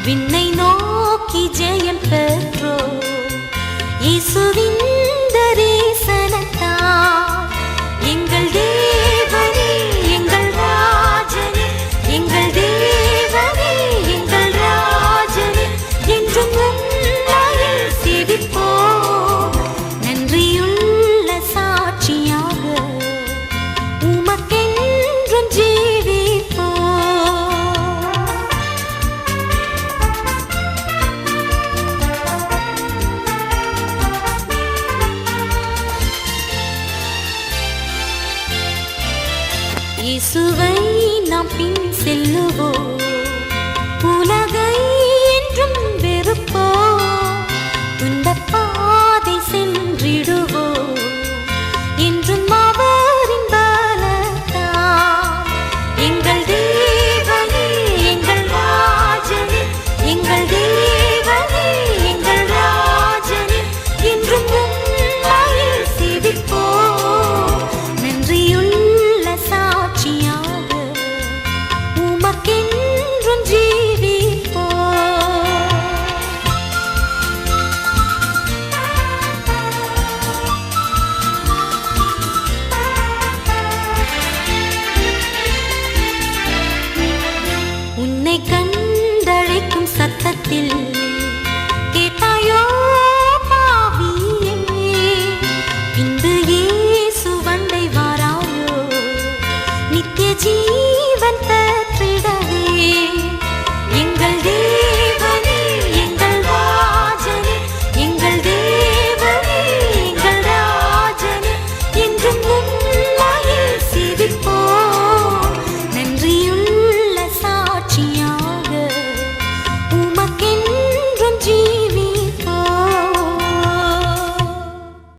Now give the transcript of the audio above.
விண்ணை நோக்கி ஜெயம் பெற்றோ இயேசுவின் தரிசனத்தால் எங்கள் தேவனே எங்கள் ராஜனே எங்கள் தேவனே எங்கள் ராஜனே என்றும் உம்மையில் சேவிப்போம் நன்றியுள்ள சாட்சியாக உமக்கென்றும் ஜீவிப்போம். இயேசுவை நாம் பின் செல்லுவோம் உலகை என்றும் வெறுப்போம் துன்பப் பாதை சென்றிடுவோம் என்றும் அவரின் பலத்தால் எங்கள் தேவனே எங்கள் ராஜனே எங்கள் தேவனே எங்கள் ராஜனே என்றும் உம்மையில் சேவிப்போம் நன்றியுள்ள சாட்சியாக உமக்கென்றும் ஜீவிப்போம். உன்னை கண்டழைக்கும் சத்தத்தில் கேட்டாயோ